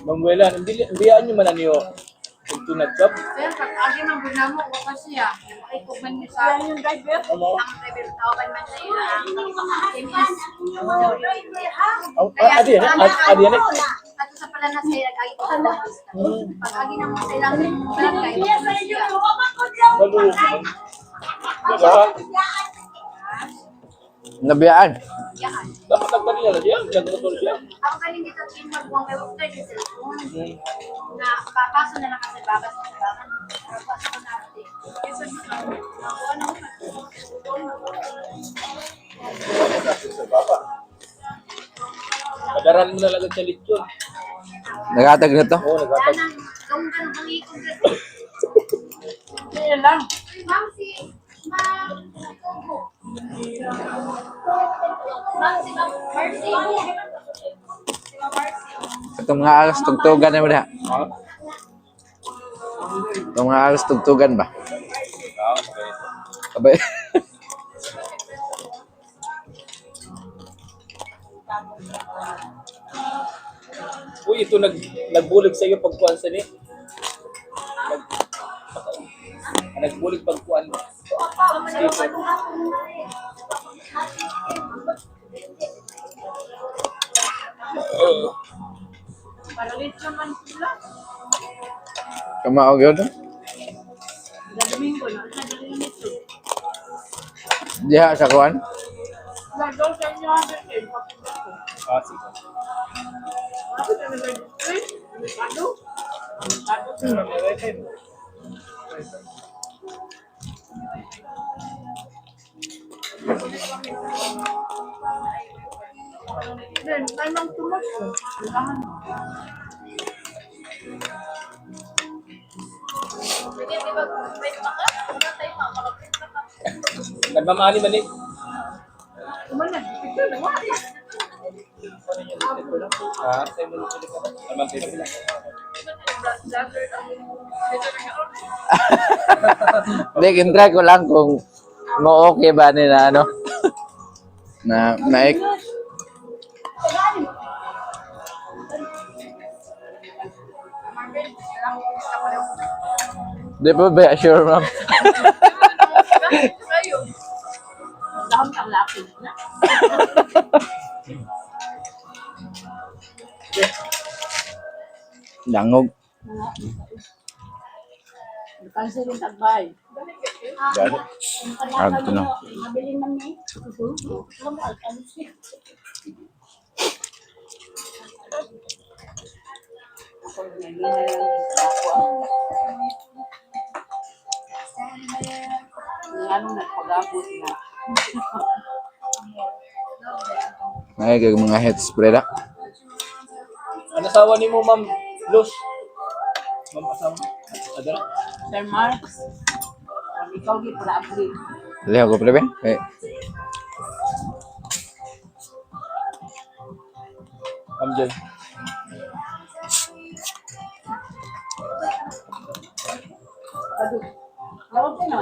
Mamuela, biyaan nyo man niyo ito nagkap. Pero pag agi man gud namo wa kasi ya. Ay ko man ni sa yung driver. Ano? Ang driver tawagan man sa ila ang timis. Adi yan, adi yan. Ato sa pala na sa ila agi ko sa pag agi namo sa ilang barangay. Bago. Diba? Nabiyaan. Yan. Dapat nagdali na siya. Nagdali siya. Ako kanin dito tinag buwang kay Walter di cellphone. Na papaso na lang kasi babas sa bagan. Papaso na natin. Kasi ano Padaran mo na lang sa lechon. Nagatag na to. Oo, nagkatag. Yan ang gawin bang ikon dito. Yan lang. Ma'am si Ma'am Togo. Ma'am si Ma'am Mercy. Si Ma'am Mercy. Itong mga alas tugtugan na mo na. Ha? Itong mga alas tugtugan ba? Okay. Abay. Uy, ito nagbulig sa iyo pagkuhan sa ni. Nagbulig pagkuhan. Paralit naman sila. Kamaog yun. Domingo na sa Domingo. Diha sa kuwan. Lagaw sa inyo ang din. Ah, sige. Ako na nag-register. Ano? Then, ay mang tumas ko. Kailangan mo. Sige, di ba? May maka? Wala tayo makaprint na pa. Nagmamali man eh. Kumanan, picture na wala. Ah, tayo mo nito ka. Naman tayo sila. Hindi, kintry ko lang kung mo-okay ba nila ano. Na naik. Di pa ba sure ma'am? Dahon kang lapid na. Langog. Kansi rin tagbay. Gano? Ito na. Nabili man ni. Ano nagpagabot na. Ay, kag mga head spray na. Ano asawa ni mo, Ma'am Luz? Ma'am asawa? Adara? Sir Marks. Ikaw di para update. Lihat ko prebe. Eh, Ma'am Jen. Ado. Okay na.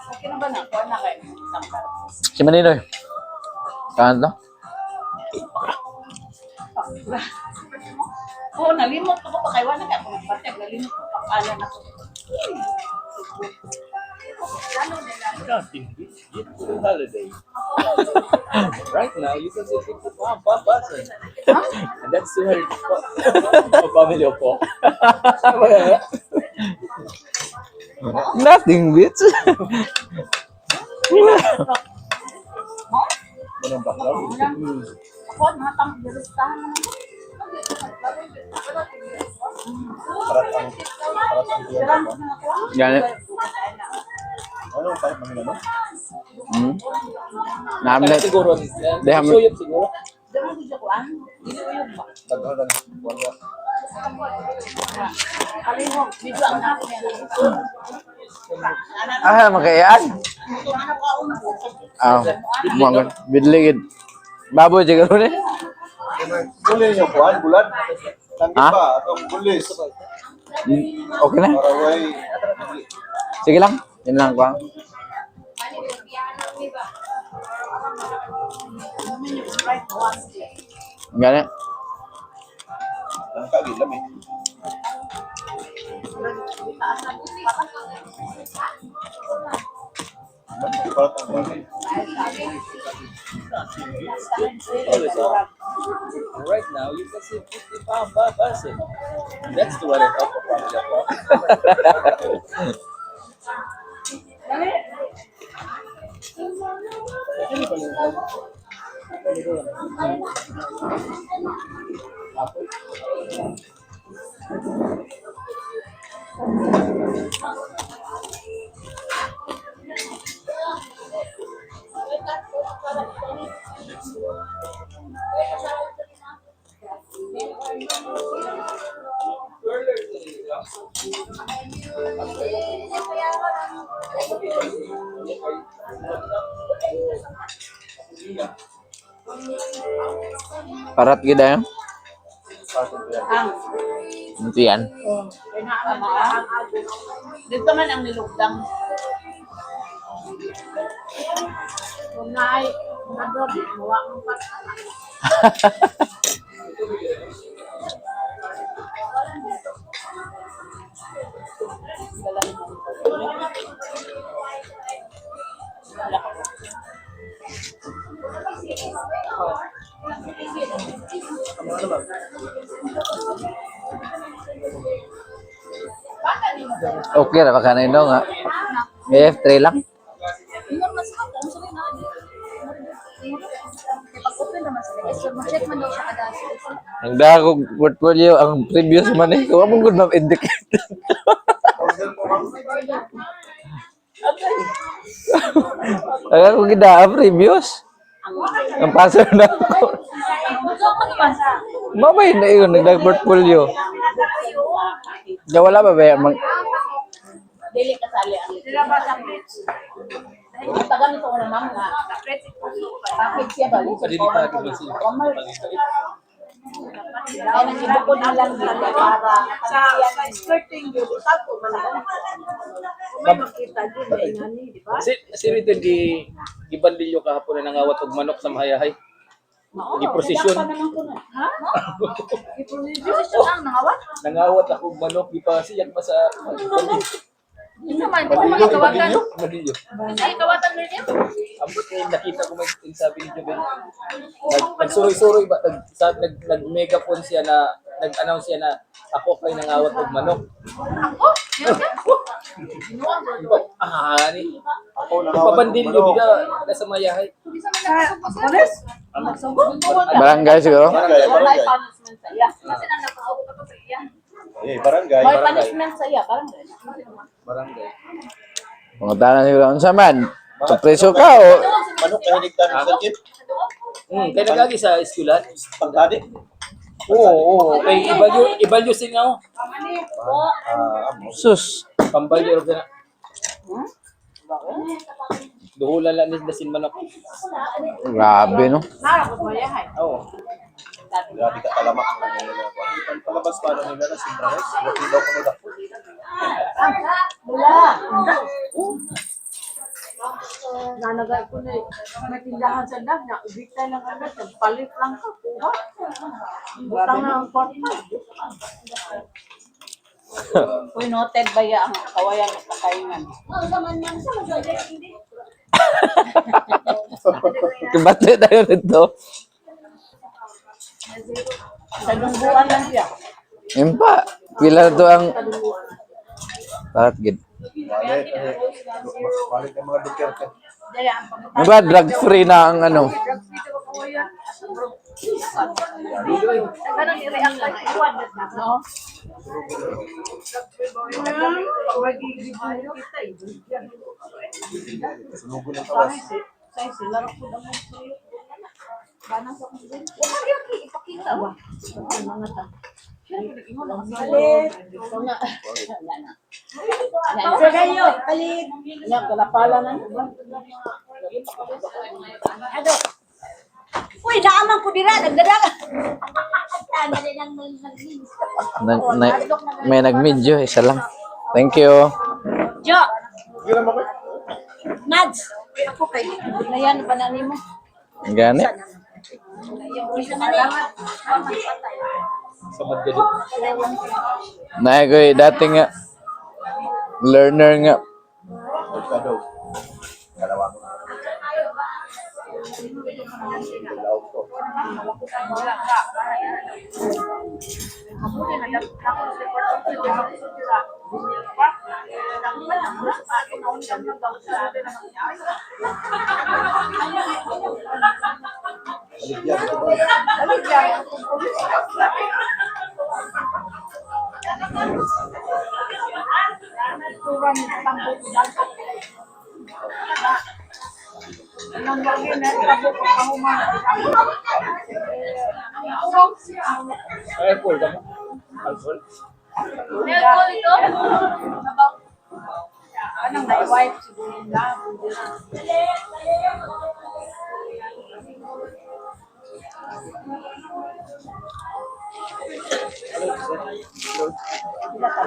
Okay na ba na? Kuha na kayo. Sampai. si Maninoy. Kaan to? Oo, nalimot ko pa kaya wala ka ako magpatag. Nalimot ko pa pala na ko. Nothing. It's a holiday. Right now, you can say it's Papa. And that's 200 po. Family po. Nothing, bitch. Anong background? Ako, mga tamang-diristahan naman. Paratang Sarang po. na ako. Ganit. Ano parang mga ano? Hmm. Namlet. Siguro. Deham. Suyop siguro. Diyan mo ko ah. Dili ko yun ba? Taghalan. Wala. Kalimog, video ang natin yan. Ah, magkayaan. Ah, mga bidligid. Baboy siguro ni. Buli niyo kuhan, bulan. Tanggi Ha? pa, atong bulis. Okay na. Para way. Sige lang. Yan lang ko. Gani. Ang kagil lami. Para tang bagay. Always off. And right now, you can see 50 pound per person. That's what it offer from Japan. Parat gid ayo. Ang. Ito yan. Dito man ang nilugdang. Kung naay, nadod, muwa mong pata. Okay ra baka na ino nga. F3 lang. Check man daw siya kada. Ang dako portfolio ang previous man eh. Kuha mong good ma'am indicate. Aga ko gida ang previous. Ang passer na ko. Mamay na yun, nagdag portfolio. Wala ba ba? Dili kasali ang sila ba sa plates? Ang taga nito ko naman nga. Bakit siya ba? Delikado ba siya? Kaya nagsibukod na lang dito para sa skirting yun, sapo man ako. Kung may makita din, may ngani, di ba? Si Rito di bandilyo kahapon na nangawat og manok sa mahayahay. Di prosesyon. Ha? Position ang nangawat. Nangawat ako og manok di pa siyak pa sa Isa man, di ba magkawagan? bandilyo. Ay, kawatan mo rin? Ambot kay nakita ko may sabi ni Jubel. Nagsuroy-suroy ba nag-megaphone siya na nag-announce siya na ako kay nangawat og manok. Ako? Yan ka? Ni. Ako nangawat. Pabandilyo bida nasa mayahay. Isa man nagpasok. Polis? Barangay siguro. Barangay, may barangay. punishment sa iya. Kasi ang nagpasok ko sa iya. Eh, barangay. May punishment sa iya, parang gano'n. Barangay. Mga tanan siguro. Unsa man? Sa preso ka o Manok kahiligtan sa kit. Kay nagagi sa eskwelahan. Pagtadi. Oo. Kay ibalyo singaw. sus? Pambalyo ra na. Duhulan lang ni dasin manok. Grabe no. Nara ko mayahay. Oo. Grabe ka talamak. Palabas pa nila na simprahes. Wati daw ko nila. Mula. Nanagay ko na may tindahan sa dag na ubita lang agad, palit lang ka, kuha. Butang na ang porta. Uy, noted ba ya ang kawayan at kakaingan? Kibati tayo nito. Sa dungguan lang siya. Impa. Pila to ang parat gid. Balik ang mga Duterte. Ano ba drug free na ang ano? Kanang i-react lang iwan na. No? Sunugo ng tawas. Say, sila rin po naman sa'yo. Huwag kang ipakita ba? Mga ta. Palit. Ito nga. Yan na. Sa kayo, palit. Yan, kalapala na. Ano? Uy, naaman ko dira, nagdadaka. Tama din ang May nag-medyo, isa lang. Thank you. Jo, Hindi naman ko. Mads. Ako kay. Nayan, banani mo. Gani. Isa man eh. Sa Madrid. Naay dati nga learner nga. Ikaw daw. Kalawa mo. Ilaw ko. Baligyan ito ba? Ay, Paul, tama? Alcohol? Alcohol ito? Anong na-wipe siguro lang.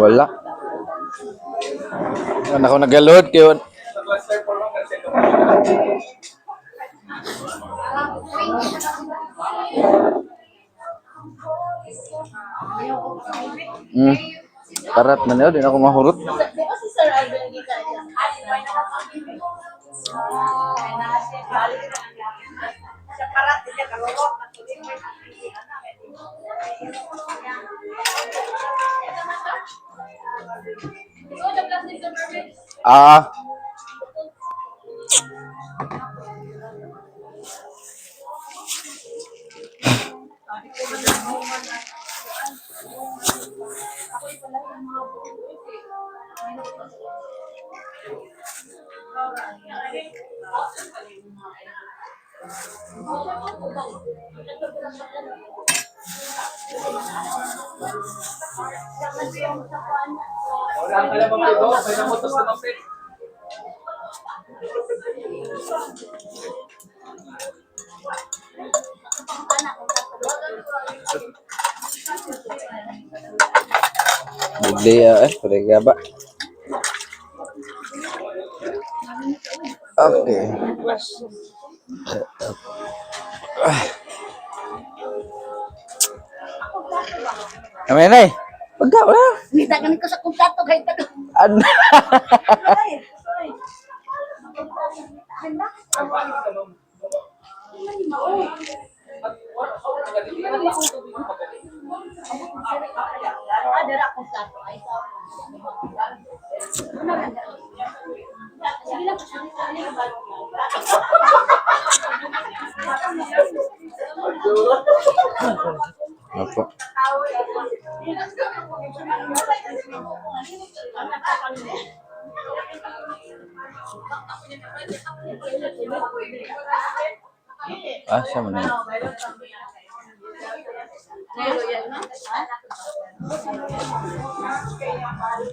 Wala. Ano ako nag-load kayo? Parat na niyo, di na ako mahurot. Di ba si Sir Alvin lagi ka dyan? Sa parat niya kalulok na tuloy mo. So, the plastic is perfect. Ah, Wala ang alam ang ito. May namutos na mapit. bigli pwede ba? Okay. Amen ay. Pagka wala. Nita ganin ko sa kontato kay taga. Ano? Dara ko sa to ay sa. Sige lang Opo. Ah, siya man yun.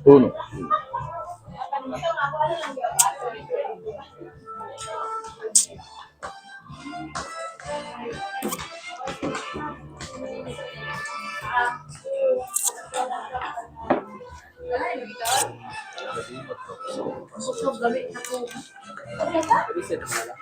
Uno. Reset mo lang.